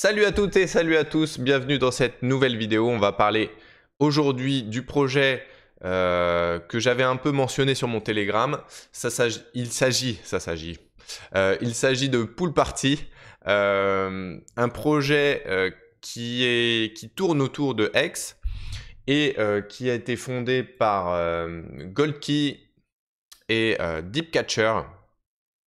Salut à toutes et salut à tous, bienvenue dans cette nouvelle vidéo. On va parler aujourd'hui du projet que j'avais un peu mentionné sur mon Telegram. Il s'agit de Pool Party, un projet qui tourne autour de X et qui a été fondé par Goldkey et Deepcatcher,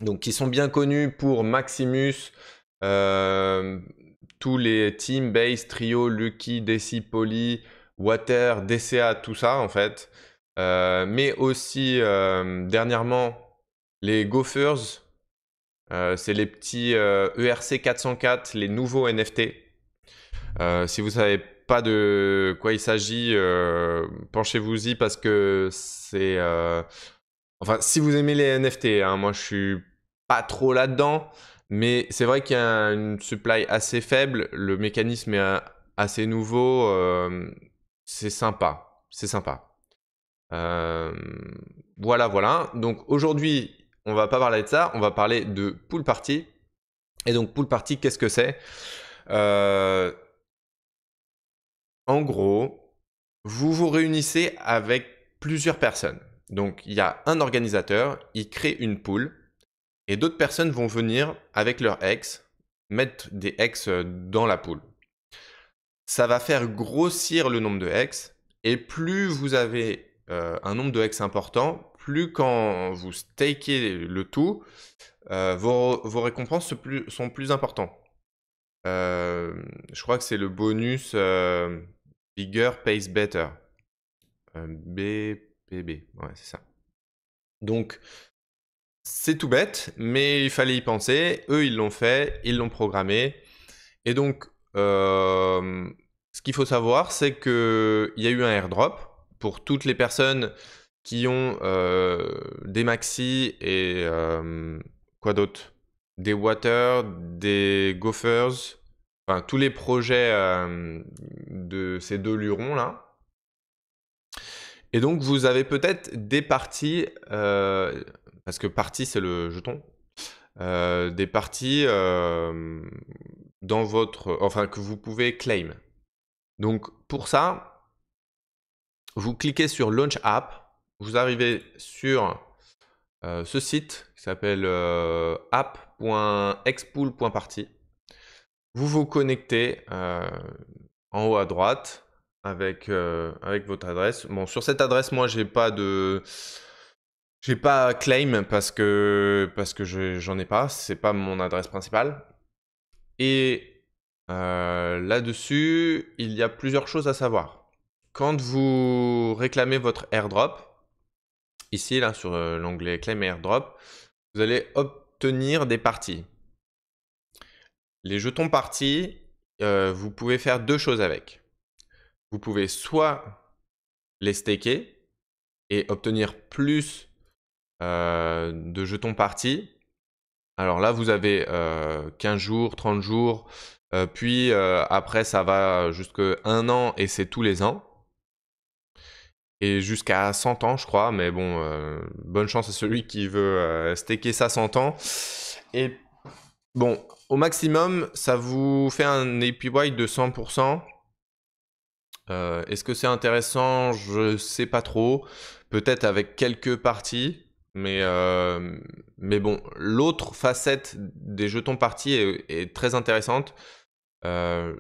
donc qui sont bien connus pour Maximus, euh, tous les Team, Base, Trio, Lucky, Desi, Poly, Water, DCA, tout ça en fait. Mais aussi dernièrement les Gophers, c'est les petits ERC 404, les nouveaux NFT. Si vous savez pas de quoi il s'agit, penchez-vous-y parce que c'est... Enfin, si vous aimez les NFT, hein, moi je suis pas trop là-dedans, mais c'est vrai qu'il y a une supply assez faible, le mécanisme est assez nouveau, c'est sympa, c'est sympa. Euh, voilà, voilà. Donc aujourd'hui, on va pas parler de ça, on va parler de Pool Party. Et donc Pool Party, qu'est-ce que c'est? Euh, En gros, vous vous réunissez avec plusieurs personnes. Donc il y a un organisateur, il crée une pool. Et d'autres personnes vont venir avec leur ex, mettre des ex dans la pool. Ça va faire grossir le nombre de ex, et plus vous avez un nombre de ex important, plus quand vous stakez le tout, vos récompenses sont plus importantes. Je crois que c'est le bonus Bigger Pays Better. BPB, ouais, c'est ça. Donc, c'est tout bête, mais il fallait y penser. Eux, ils l'ont fait, ils l'ont programmé. Et donc, ce qu'il faut savoir, c'est qu'il y a eu un airdrop pour toutes les personnes qui ont des maxi et quoi d'autre? Des water, des gophers, enfin tous les projets de ces deux lurons là. Et donc, vous avez peut-être des parties, parce que partie c'est le jeton, des parties dans votre, enfin que vous pouvez claim. Donc pour ça, vous cliquez sur Launch App, vous arrivez sur ce site qui s'appelle app.expool.party. Vous vous connectez en haut à droite avec votre adresse. Bon, sur cette adresse, moi, j'ai pas claim parce que j'en ai pas. C'est pas mon adresse principale. Et là-dessus, il y a plusieurs choses à savoir. Quand vous réclamez votre airdrop, ici, là, sur l'onglet Claim Airdrop, vous allez obtenir des parties. Les jetons parties, vous pouvez faire deux choses avec. Vous pouvez soit les staker et obtenir plus de jetons parties. Alors là, vous avez 15 jours, 30 jours, puis après, ça va jusqu'à 1 an et c'est tous les ans. Et jusqu'à 100 ans, je crois, mais bon, bonne chance à celui qui veut staker ça 100 ans. Et bon, au maximum, ça vous fait un APY de 100%. Est-ce que c'est intéressant? Je sais pas trop. Peut-être avec quelques parties. Mais bon, l'autre facette des jetons parties est très intéressante. Euh,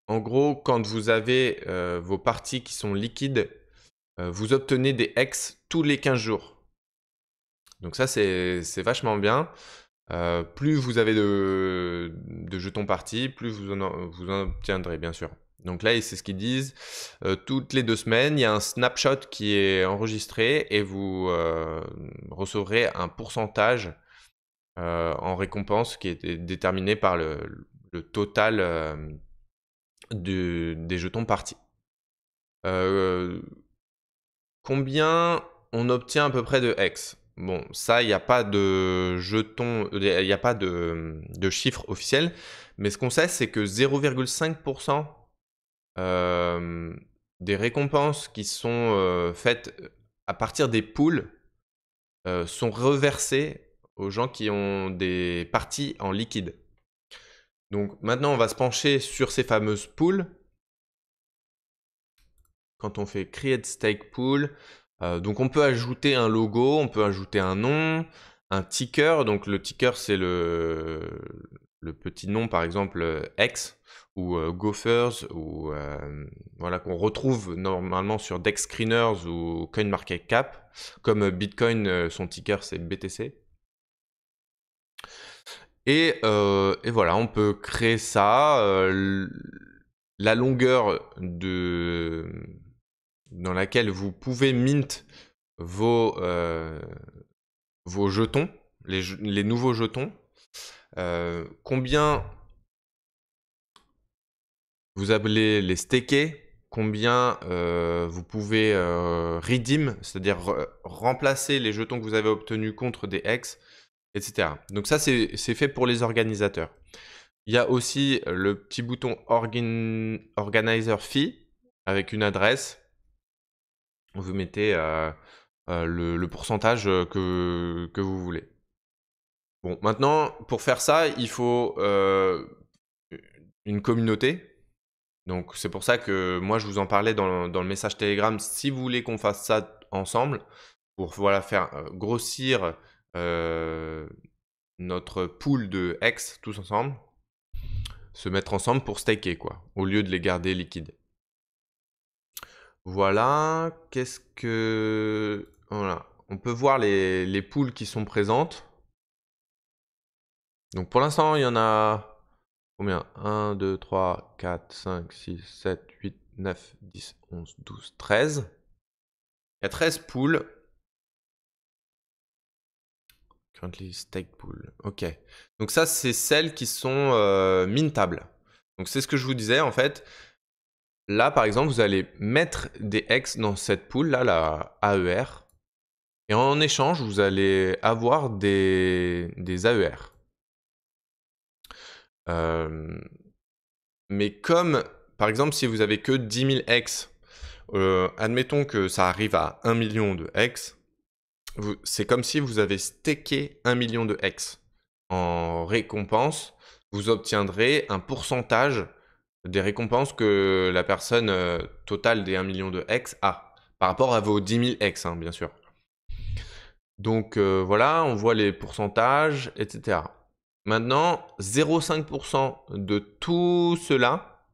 En gros, quand vous avez vos parties qui sont liquides, vous obtenez des ex tous les 15 jours. Donc ça, c'est vachement bien. Plus vous avez de jetons parties, plus vous en obtiendrez, bien sûr. Donc là, c'est ce qu'ils disent. Toutes les 2 semaines, il y a un snapshot qui est enregistré et vous recevrez un pourcentage en récompense qui est déterminé par le total des jetons partis. Combien on obtient à peu près de X? Bon, ça, il n'y a pas de jetons, il n'y a pas de chiffre officiel, mais ce qu'on sait, c'est que 0,5% des récompenses qui sont faites à partir des pools sont reversées aux gens qui ont des parties en liquide. Donc maintenant, on va se pencher sur ces fameuses pools. Quand on fait Create Stake Pool, donc on peut ajouter un logo, on peut ajouter un nom, un ticker. Donc le ticker, c'est le petit nom, par exemple X ou Gophers, ou voilà, qu'on retrouve normalement sur Dex Screeners ou CoinMarketCap. Comme Bitcoin, son ticker c'est BTC. Et voilà, on peut créer ça. La longueur dans laquelle vous pouvez mint vos jetons, les nouveaux jetons. Combien vous allez les staker, combien vous pouvez redeem, c'est-à-dire remplacer les jetons que vous avez obtenus contre des X, etc. Donc ça, c'est fait pour les organisateurs. Il y a aussi le petit bouton Organizer Fee avec une adresse. Vous mettez le pourcentage que vous voulez. Bon, maintenant, pour faire ça, il faut une communauté. Donc, c'est pour ça que moi, je vous en parlais dans le message Telegram. Si vous voulez qu'on fasse ça ensemble, pour voilà, faire grossir notre pool de X tous ensemble, se mettre ensemble pour staker, quoi, au lieu de les garder liquides. Voilà, qu'est-ce que... Voilà, on peut voir les pools qui sont présentes. Donc pour l'instant, il y en a combien? 1, 2, 3, 4, 5, 6, 7, 8, 9, 10, 11, 12, 13. Il y a 13 pools. Currently stake pool. Ok. Donc ça, c'est celles qui sont mintables. Donc c'est ce que je vous disais en fait. Là, par exemple, vous allez mettre des X dans cette pool, là, la AER. Et en échange, vous allez avoir des AER. Mais comme, par exemple, si vous avez que 10 000 X, admettons que ça arrive à 1 million de X, c'est comme si vous avez staké 1 million de X. En récompense, vous obtiendrez un pourcentage des récompenses que la personne totale des 1 million de X a, par rapport à vos 10 000 X, hein, bien sûr. Donc voilà, on voit les pourcentages, etc. Maintenant, 0,5% de tout cela,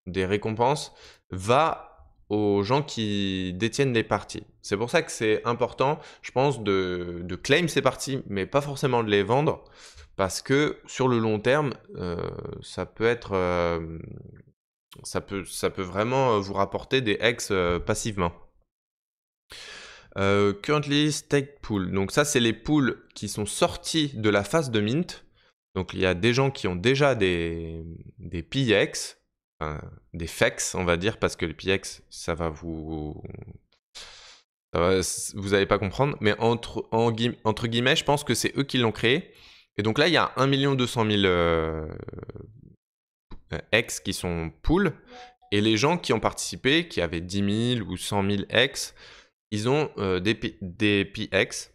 des récompenses, va aux gens qui détiennent les parties. C'est pour ça que c'est important, je pense, de claim ces parties, mais pas forcément de les vendre, parce que sur le long terme, ça peut être... ça peut vraiment vous rapporter des X passivement. Currently stake pool. Donc ça, c'est les pools qui sont sortis de la phase de mint. Donc il y a des gens qui ont déjà des PX, des FEX, on va dire, parce que les PX, ça va vous allez pas comprendre. Mais entre guillemets, je pense que c'est eux qui l'ont créé. Et donc là, il y a 1 200 000 X qui sont pools. Et les gens qui ont participé, qui avaient 10 000 ou 100 000 X, ils ont des PX,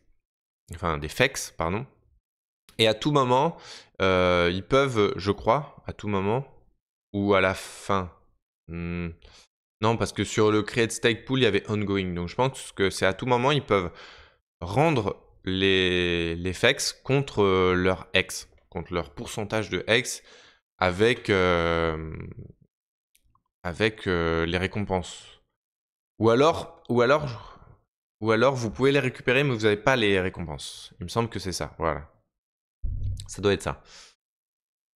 enfin des FEX, pardon. Et à tout moment, ils peuvent, je crois, à tout moment, ou à la fin. Non, parce que sur le Create Stake Pool, il y avait ongoing. Donc je pense que c'est à tout moment, ils peuvent rendre les FEX contre leur X, contre leur pourcentage de X avec les récompenses. Ou alors, vous pouvez les récupérer, mais vous n'avez pas les récompenses. Il me semble que c'est ça, voilà. Ça doit être ça.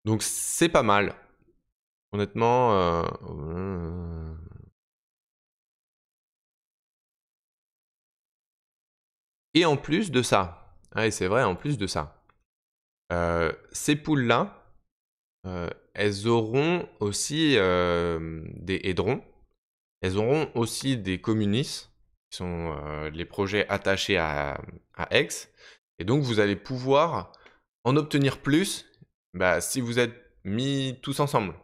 Donc c'est pas mal. Honnêtement... Et en plus de ça, ouais, c'est vrai, en plus de ça, ces poules-là, elles auront aussi des Hedrons. Elles auront aussi des communistes, qui sont les projets attachés à X. Et donc, vous allez pouvoir en obtenir plus si vous êtes mis tous ensemble.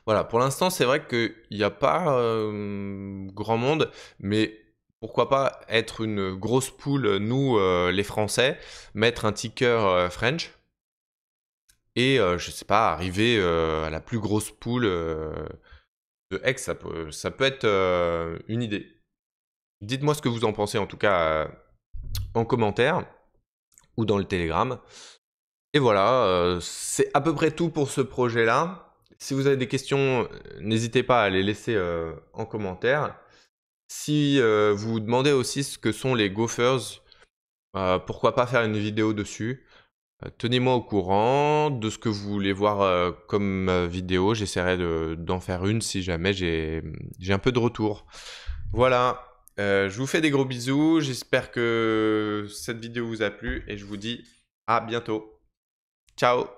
Voilà, pour l'instant, c'est vrai qu'il n'y a pas grand monde, mais pourquoi pas être une grosse pool, nous, les Français, mettre un ticker French. et je sais pas, arriver à la plus grosse pool de X, ça peut être une idée. Dites-moi ce que vous en pensez en tout cas en commentaire ou dans le Telegram. Et voilà, c'est à peu près tout pour ce projet-là. Si vous avez des questions, n'hésitez pas à les laisser en commentaire. Si vous vous demandez aussi ce que sont les gophers, pourquoi pas faire une vidéo dessus. Tenez-moi au courant de ce que vous voulez voir comme vidéo. J'essaierai d'en faire une si jamais j'ai un peu de retour. Voilà, je vous fais des gros bisous. J'espère que cette vidéo vous a plu et je vous dis à bientôt. Ciao!